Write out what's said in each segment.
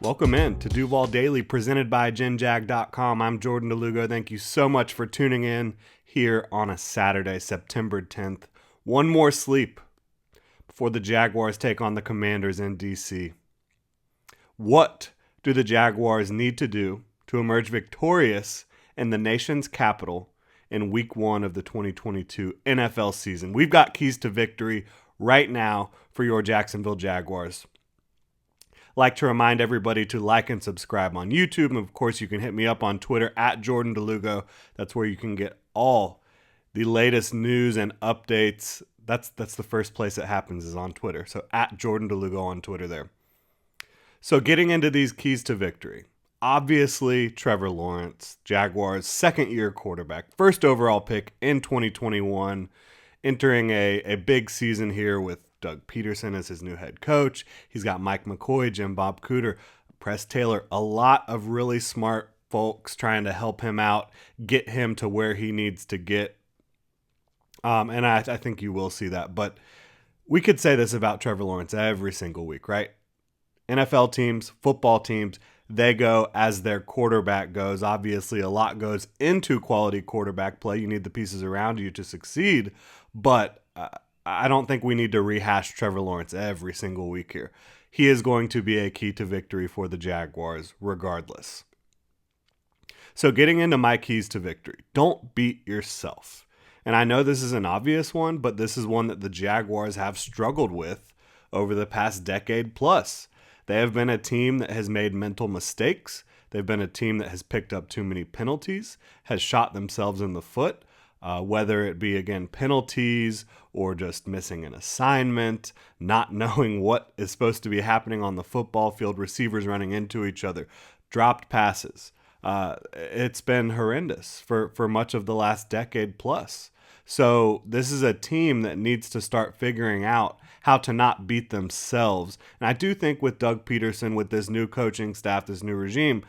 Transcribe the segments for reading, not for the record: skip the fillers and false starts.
Welcome in to Duval Daily, presented by GenJag.com. I'm Jordan Lugo. Thank you so much for tuning in here on a Saturday, September 10th. One more sleep before the Jaguars take on the Commanders in D.C. What do the Jaguars need to do to emerge victorious in the nation's capital in Week 1 of the 2022 NFL season? We've got keys to victory right now for your Jacksonville Jaguars. Like to remind everybody to like and subscribe on YouTube. And of course, you can hit me up on Twitter at Jordan DeLugo. That's where you can get all the latest news and updates. That's the first place it happens, is on Twitter. So at Jordan DeLugo on Twitter there. So getting into these keys to victory. Obviously, Trevor Lawrence, Jaguars' second-year quarterback, first overall pick in 2021, entering a big season here with Doug Peterson as his new head coach. He's got Mike McCoy, Jim Bob Cooter, Press Taylor, a lot of really smart folks trying to help him out, get him to where he needs to get. And I think you will see that. But we could say this about Trevor Lawrence every single week, right? NFL teams, football teams, they go as their quarterback goes. Obviously, a lot goes into quality quarterback play. You need the pieces around you to succeed. But I don't think we need to rehash Trevor Lawrence every single week here. He is going to be a key to victory for the Jaguars regardless. So getting into my keys to victory, don't beat yourself. And I know this is an obvious one, but this is one that the Jaguars have struggled with over the past decade plus. They have been a team that has made mental mistakes. They've been a team that has picked up too many penalties, has shot themselves in the foot. Whether it be, again, penalties or just missing an assignment, not knowing what is supposed to be happening on the football field, receivers running into each other, dropped passes. It's been horrendous for much of the last decade plus. So this is a team that needs to start figuring out how to not beat themselves. And I do think with Doug Peterson, with this new coaching staff, this new regime,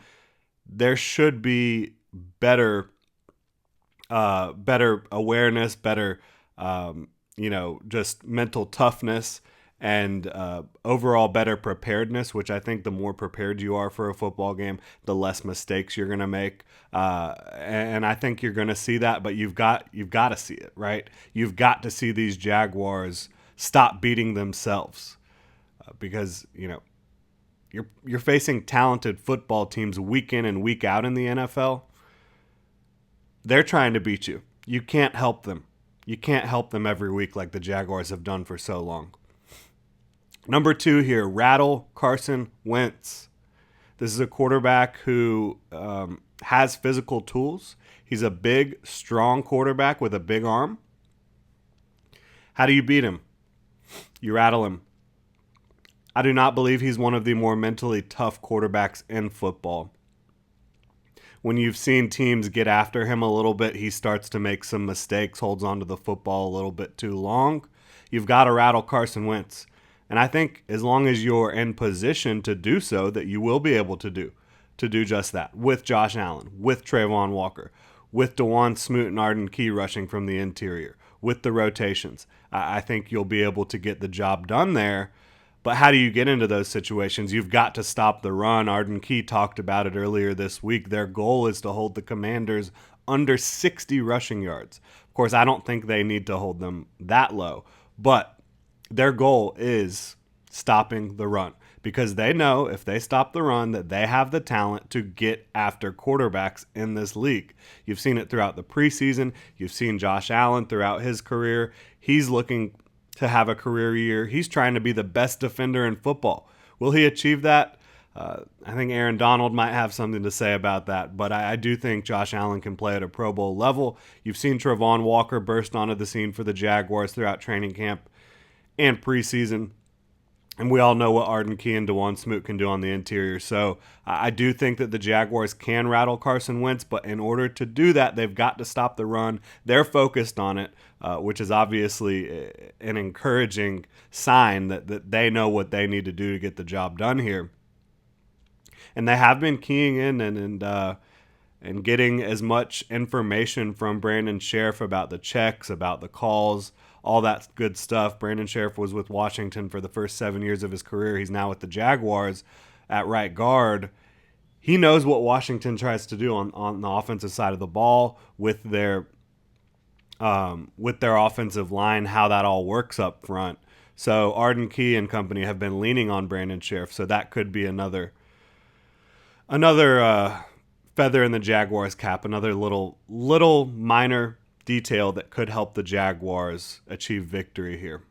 there should be better awareness, better, just mental toughness and overall better preparedness, which I think the more prepared you are for a football game, the less mistakes you're going to make. And I think you're going to see that, but you've got to see it, right? You've got to see these Jaguars stop beating themselves because, you're facing talented football teams week in and week out in the NFL. They're trying to beat you. You can't help them. You can't help them every week like the Jaguars have done for so long. Number 2 here, Rattle, Carson, Wentz. This is a quarterback who has physical tools. He's a big, strong quarterback with a big arm. How do you beat him? You rattle him. I do not believe he's one of the more mentally tough quarterbacks in football. When you've seen teams get after him a little bit, he starts to make some mistakes, holds onto the football a little bit too long. You've got to rattle Carson Wentz. And I think as long as you're in position to do so, that you will be able to do just that with Josh Allen, with Trayvon Walker, with DeJuan Smoot and Arden Key rushing from the interior, with the rotations. I think you'll be able to get the job done there. But how do you get into those situations? You've got to stop the run. Arden Key talked about it earlier this week. Their goal is to hold the Commanders under 60 rushing yards. Of course, I don't think they need to hold them that low. But their goal is stopping the run because they know if they stop the run that they have the talent to get after quarterbacks in this league. You've seen it throughout the preseason. You've seen Josh Allen throughout his career. He's looking to have a career year. He's trying to be the best defender in football. Will he achieve that? I think Aaron Donald might have something to say about that, but I do think Josh Allen can play at a Pro Bowl level. You've seen Trayvon Walker burst onto the scene for the Jaguars throughout training camp and preseason, and we all know what Arden Key and DeJuan Smoot can do on the interior. So I do think that the Jaguars can rattle Carson Wentz, but in order to do that, they've got to stop the run. They're focused on it, which is obviously an encouraging sign that they know what they need to do to get the job done here. And they have been keying in and getting as much information from Brandon Sheriff about the checks, about the calls, all that good stuff. Brandon Sheriff was with Washington for the first 7 years of his career. He's now with the Jaguars. at right guard, he knows what Washington tries to do on the offensive side of the ball with their offensive line, how that all works up front. So Arden Key and company have been leaning on Brandon Sheriff, so that could be another feather in the Jaguars' cap, another little minor detail that could help the Jaguars achieve victory here.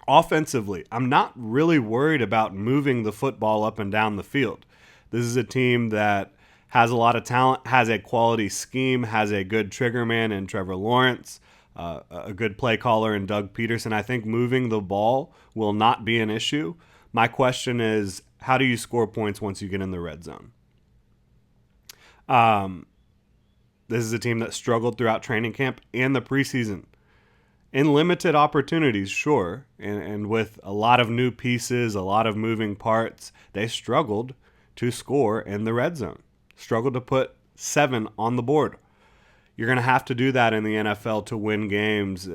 Offensively, I'm not really worried about moving the football up and down the field. This is a team that has a lot of talent, has a quality scheme, has a good trigger man in Trevor Lawrence, a good play caller in Doug Peterson. I think moving the ball will not be an issue. My question is, how do you score points once you get in the red zone? This is a team that struggled throughout training camp and the preseason. In limited opportunities, sure, and with a lot of new pieces, a lot of moving parts, they struggled to score in the red zone. Struggled to put 7 on the board. You're going to have to do that in the NFL to win games.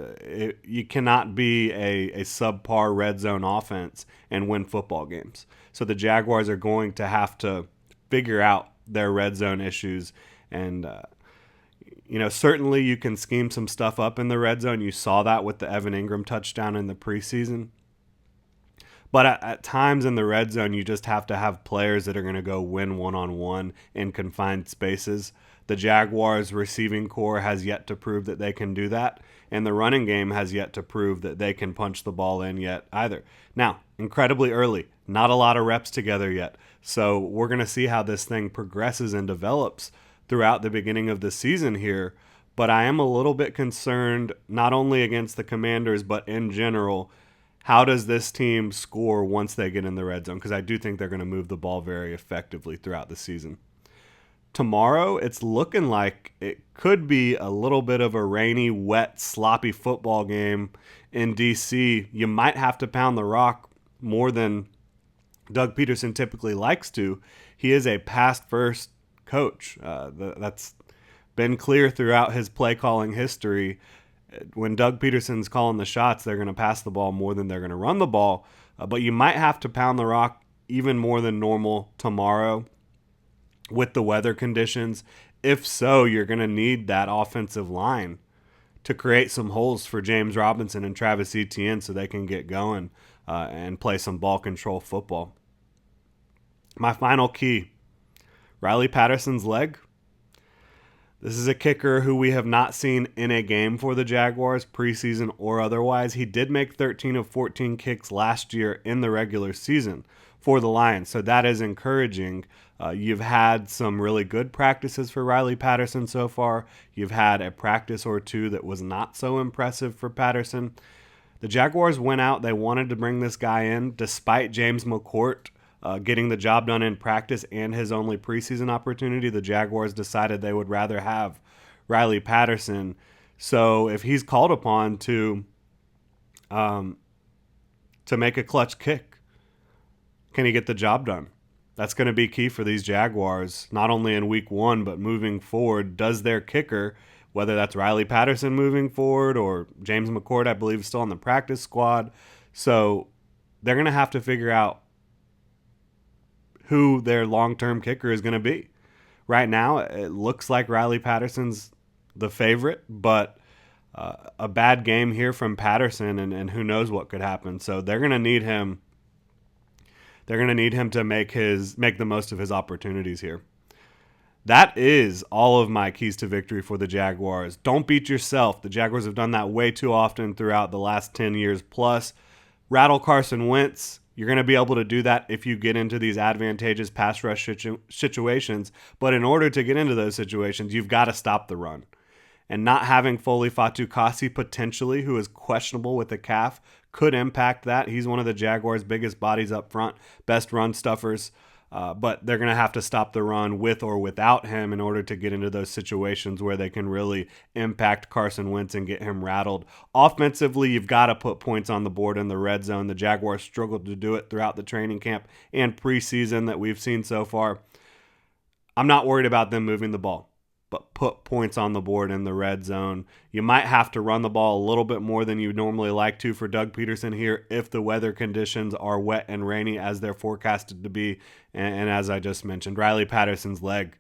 You cannot be a subpar red zone offense and win football games. So the Jaguars are going to have to figure out their red zone issues. And, certainly you can scheme some stuff up in the red zone. You saw that with the Evan Ingram touchdown in the preseason. But at times in the red zone, you just have to have players that are going to go win one-on-one in confined spaces. The Jaguars' receiving core has yet to prove that they can do that, and the running game has yet to prove that they can punch the ball in yet either. Now, incredibly early, not a lot of reps together yet, so we're going to see how this thing progresses and develops throughout the beginning of the season here, but I am a little bit concerned not only against the Commanders, but in general. How does this team score once they get in the red zone? Because I do think they're going to move the ball very effectively throughout the season. Tomorrow, it's looking like it could be a little bit of a rainy, wet, sloppy football game in D.C. You might have to pound the rock more than Doug Peterson typically likes to. He is a pass-first coach. That's been clear throughout his play-calling history. When Doug Peterson's calling the shots, they're going to pass the ball more than they're going to run the ball. But you might have to pound the rock even more than normal tomorrow with the weather conditions. If so, you're going to need that offensive line to create some holes for James Robinson and Travis Etienne so they can get going and play some ball control football. My final key, Riley Patterson's leg. This is a kicker who we have not seen in a game for the Jaguars, preseason or otherwise. He did make 13 of 14 kicks last year in the regular season for the Lions, so that is encouraging. You've had some really good practices for Riley Patterson so far. You've had a practice or two that was not so impressive for Patterson. The Jaguars went out. They wanted to bring this guy in despite James McCourt getting the job done in practice and his only preseason opportunity. The Jaguars decided they would rather have Riley Patterson. So if he's called upon to make a clutch kick, can he get the job done? That's going to be key for these Jaguars, not only in week 1, but moving forward. Does their kicker, whether that's Riley Patterson moving forward or James McCourt, I believe, is still on the practice squad. So they're going to have to figure out who their long-term kicker is going to be. Right now, it looks like Riley Patterson's the favorite, but a bad game here from Patterson, and who knows what could happen. So they're going to need him. They're going to need him to make the most of his opportunities here. That is all of my keys to victory for the Jaguars. Don't beat yourself. The Jaguars have done that way too often throughout the last 10 years plus. Rattle Carson Wentz. You're going to be able to do that if you get into these advantageous pass rush situations. But in order to get into those situations, you've got to stop the run. And not having Foley Fatukasi potentially, who is questionable with a calf, could impact that. He's one of the Jaguars' biggest bodies up front, best run stuffers. But they're going to have to stop the run with or without him in order to get into those situations where they can really impact Carson Wentz and get him rattled. Offensively, you've got to put points on the board in the red zone. The Jaguars struggled to do it throughout the training camp and preseason that we've seen so far. I'm not worried about them moving the ball, but put points on the board in the red zone. You might have to run the ball a little bit more than you normally like to for Doug Peterson here if the weather conditions are wet and rainy as they're forecasted to be. And as I just mentioned, Riley Patterson's leg,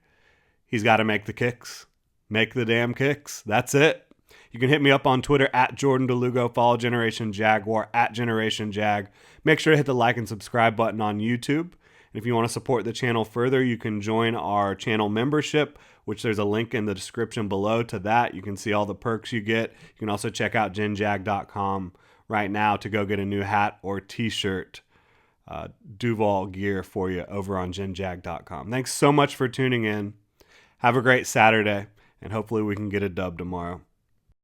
he's got to make the kicks. Make the damn kicks. That's it. You can hit me up on Twitter at Jordan DeLugo. Follow Generation Jaguar at Generation Jag. Make sure to hit the like and subscribe button on YouTube. And if you want to support the channel further, you can join our channel membership, which there's a link in the description below to that. You can see all the perks you get. You can also check out genjag.com right now to go get a new hat or t-shirt, Duval gear for you over on genjag.com. Thanks so much for tuning in. Have a great Saturday, and hopefully we can get a dub tomorrow.